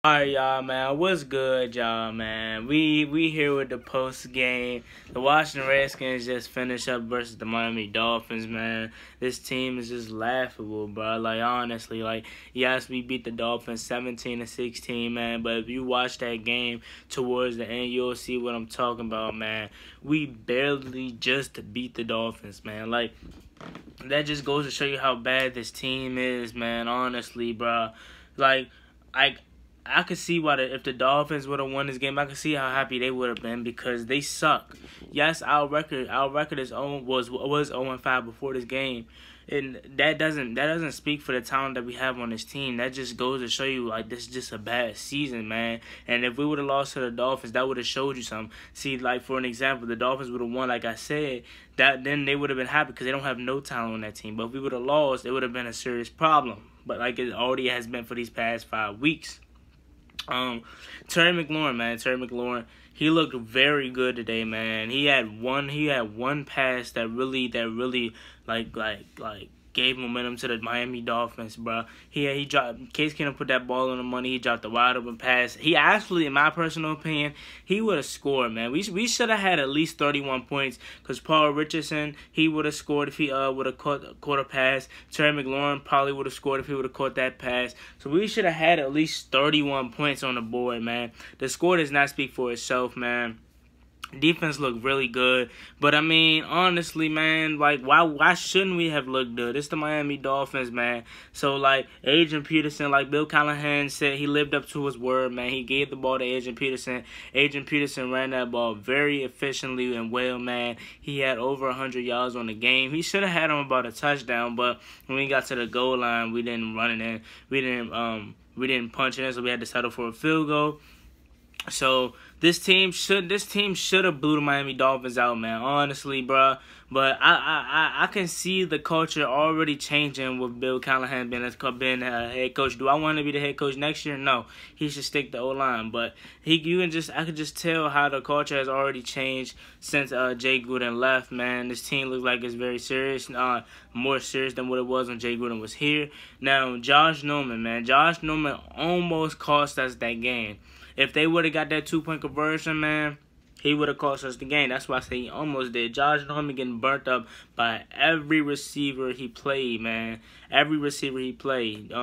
Alright, y'all, man. What's good, y'all, man? We here with the post game. The Washington Redskins just finished up versus the Miami Dolphins, man. This team is just laughable, bro. Like, honestly, like, yes, we beat the Dolphins 17-16, man. But if you watch that game towards the end, you'll see what I'm talking about, man. We barely just beat the Dolphins, man. Like, that just goes to show you how bad this team is, man. Honestly, bro. Like, I could see why if the Dolphins would have won this game, I could see how happy they would have been because they suck. Yes, our record is was 0-5 before this game, and that doesn't speak for the talent that we have on this team. That just goes to show you like this is just a bad season, man. And if we would have lost to the Dolphins, that would have showed you something. See, like for an example, the Dolphins would have won, like I said, then they would have been happy because they don't have no talent on that team. But if we would have lost, it would have been a serious problem. But like it already has been for these past 5 weeks. Terry McLaurin, he looked very good today, man. He had one pass that really like gave momentum to the Miami Dolphins, bro. He dropped. Case Keenum put that ball on the money. He dropped the wide open pass. He actually, in my personal opinion, he would have scored, man. We should have had at least 31 points because Paul Richardson, he would have scored if he would have caught a pass. Terry McLaurin probably would have scored if he would have caught that pass. So we should have had at least 31 points on the board, man. The score does not speak for itself, man. Defense looked really good, but I mean, honestly, man, like why shouldn't we have looked good? It's the Miami Dolphins, man. So like Adrian Peterson, like Bill Callahan said, he lived up to his word, man. He gave the ball to Adrian Peterson. Adrian Peterson ran that ball very efficiently and well, man. He had over 100 yards on the game. He should have had him about a touchdown, but when we got to the goal line, we didn't run it in. We didn't punch it in, so we had to settle for a field goal. So this team should have blew the Miami Dolphins out, man. Honestly, bro. But I can see the culture already changing with Bill Callahan being a head coach. Do I want to be the head coach next year? No, he should stick to O-line. But I could just tell how the culture has already changed since Jay Gruden left, man. This team looks like it's very serious, more serious than what it was when Jay Gruden was here. Now Josh Norman, man, Josh Norman almost cost us that game. If they would have got that 2-point conversion, man, he would have cost us the game. That's why I say he almost did. Josh Norman getting burnt up by every receiver he played, man. Every receiver he played.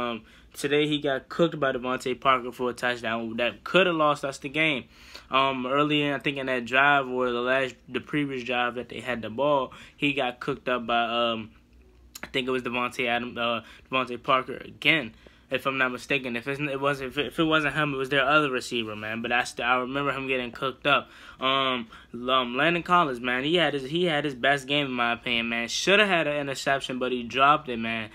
Today he got cooked by Devontae Parker for a touchdown that could have lost us the game. Earlier, I think in that drive or the previous drive that they had the ball, he got cooked up by I think it was Devontae Parker again. If I'm not mistaken, if it wasn't him, it was their other receiver, man. But I remember him getting cooked up. Landon Collins, man, he had his best game in my opinion, man. Should have had an interception, but he dropped it, man.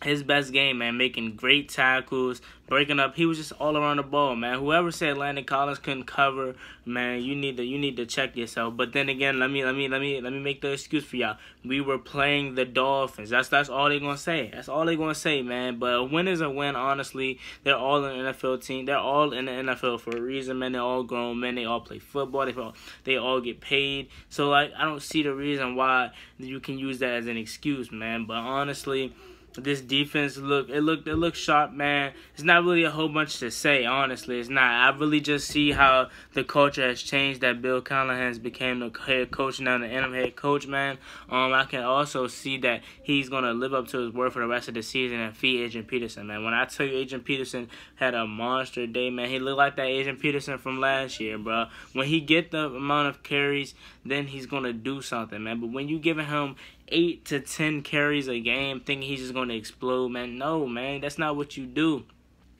His best game, man, making great tackles, breaking up. He was just all around the ball, man. Whoever said Landon Collins couldn't cover, man, you need to check yourself. But then again, let me make the excuse for y'all. We were playing the Dolphins. That's all they're gonna say. That's all they're gonna say, man. But a win is a win, honestly. They're all in the NFL team. They're all in the NFL for a reason, man. They're all grown men. They all play football. They all get paid. So like I don't see the reason why you can use that as an excuse, man. But honestly, this defense looked sharp, man. It's not really a whole bunch to say, honestly. It's not. I really just see how the culture has changed, that Bill Callahan has became the head coach now, the interim head coach, man. I can also see that he's gonna live up to his word for the rest of the season and feed Adrian Peterson, man. When I tell you Adrian Peterson had a monster day, man, he looked like that Adrian Peterson from last year, bro. When he get the amount of carries, then he's gonna do something, man. But when you giving him 8 to 10 carries a game, thinking he's just going to explode, man. No, man, that's not what you do.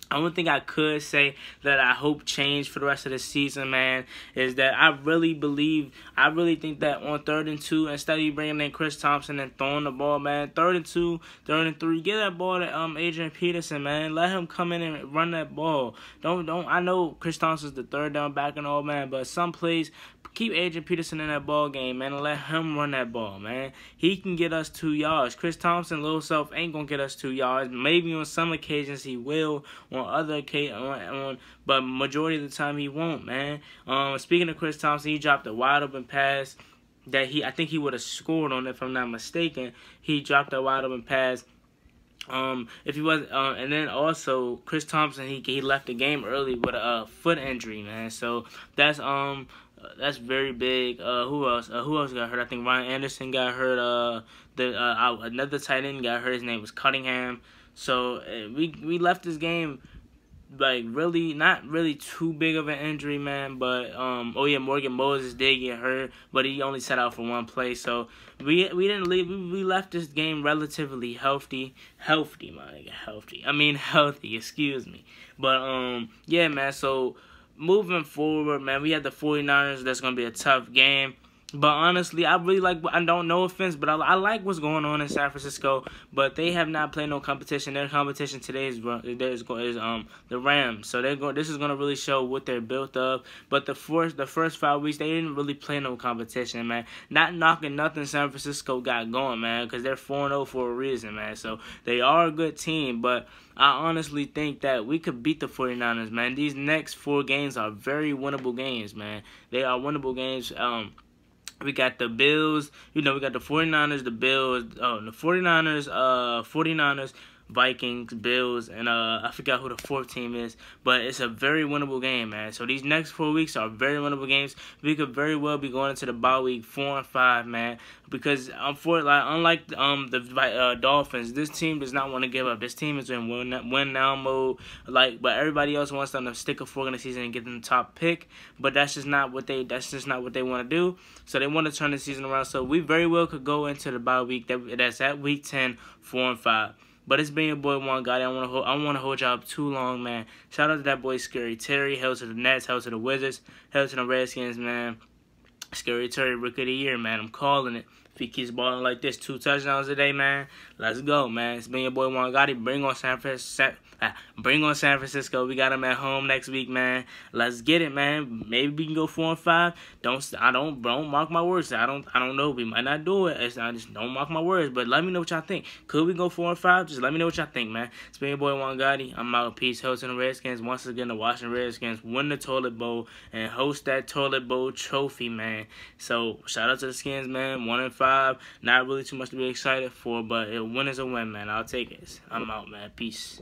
Only thing I could say that I hope change for the rest of the season, man, is that I really think that on 3rd and 2, instead of you bringing in Chris Thompson and throwing the ball, man, 3rd and 2, 3rd and 3, get that ball to Adrian Peterson, man. Let him come in and run that ball. I know Chris Thompson's the 3rd down back and all, man, but some plays, keep Adrian Peterson in that ball game, man, and let him run that ball, man. He can get us 2 yards. Chris Thompson, little self, ain't gonna get us 2 yards. Maybe on some occasions he will. On other occasions, but majority of the time he won't, man. Speaking of Chris Thompson, he dropped a wide open pass that I think he would have scored on, if I'm not mistaken. He dropped a wide open pass If he was, and then also Chris Thompson, he left the game early with a foot injury, man. So that's very big. Who else? Who else got hurt? I think Ryan Anderson got hurt. Another tight end got hurt. His name was Cunningham. So we left this game like really not really too big of an injury, man. But oh yeah, Morgan Moses did get hurt, but he only sat out for one play. So we didn't leave. We left this game relatively healthy. I mean healthy. Excuse me. But yeah, man. So moving forward, man, we had the 49ers. That's gonna be a tough game. But honestly, I really like. I don't know offense, but I like what's going on in San Francisco. But they have not played no competition. Their competition today is the Rams. So they're going. This is gonna really show what they're built of. But the first 5 weeks, they didn't really play no competition, man. Not knocking nothing San Francisco got going, man, because they're 4-0 for a reason, man. So they are a good team, but I honestly think that we could beat the 49ers, man. These next 4 games are very winnable games, man. They are winnable games. We got the Bills, we got the 49ers, the Bills, the 49ers, Vikings, Bills, and I forgot who the 4th team is, but it's a very winnable game, man. So these next 4 weeks are very winnable games. We could very well be going into the bye week 4-5, man, because unlike the Dolphins, this team does not want to give up. This team is in win now mode, but everybody else wants them to stick a fork in the season and get them the top pick, but that's just not what they want to do. So they want to turn the season around. So we very well could go into the bye week that's at week 10, 4-5. But it's been your boy Juan Gotti. I want to hold y'all up too long, man. Shout out to that boy Scary Terry. Hell to the Nets. Hell to the Wizards. Hell to the Redskins, man. Scary Terry, Rookie of the Year, man. I'm calling it. If he keeps balling like this, 2 touchdowns a day, man, let's go, man. It's been your boy Juan Gotti. Bring on San Francisco. We got him at home next week, man. Let's get it, man. Maybe we can go 4-5. Don't mark my words. I don't know. We might not do it. I just don't mark my words. But let me know what y'all think. Could we go 4-5? Just let me know what y'all think, man. It's been your boy Juan Gotti. I'm out. Peace. Hell to the Redskins. Once again, the Washington Redskins win the toilet bowl and host that toilet bowl trophy, man. So shout out to the Skins, man. 1-5. Not really too much to be excited for, but a win is a win, man. I'll take it. I'm out, man. Peace.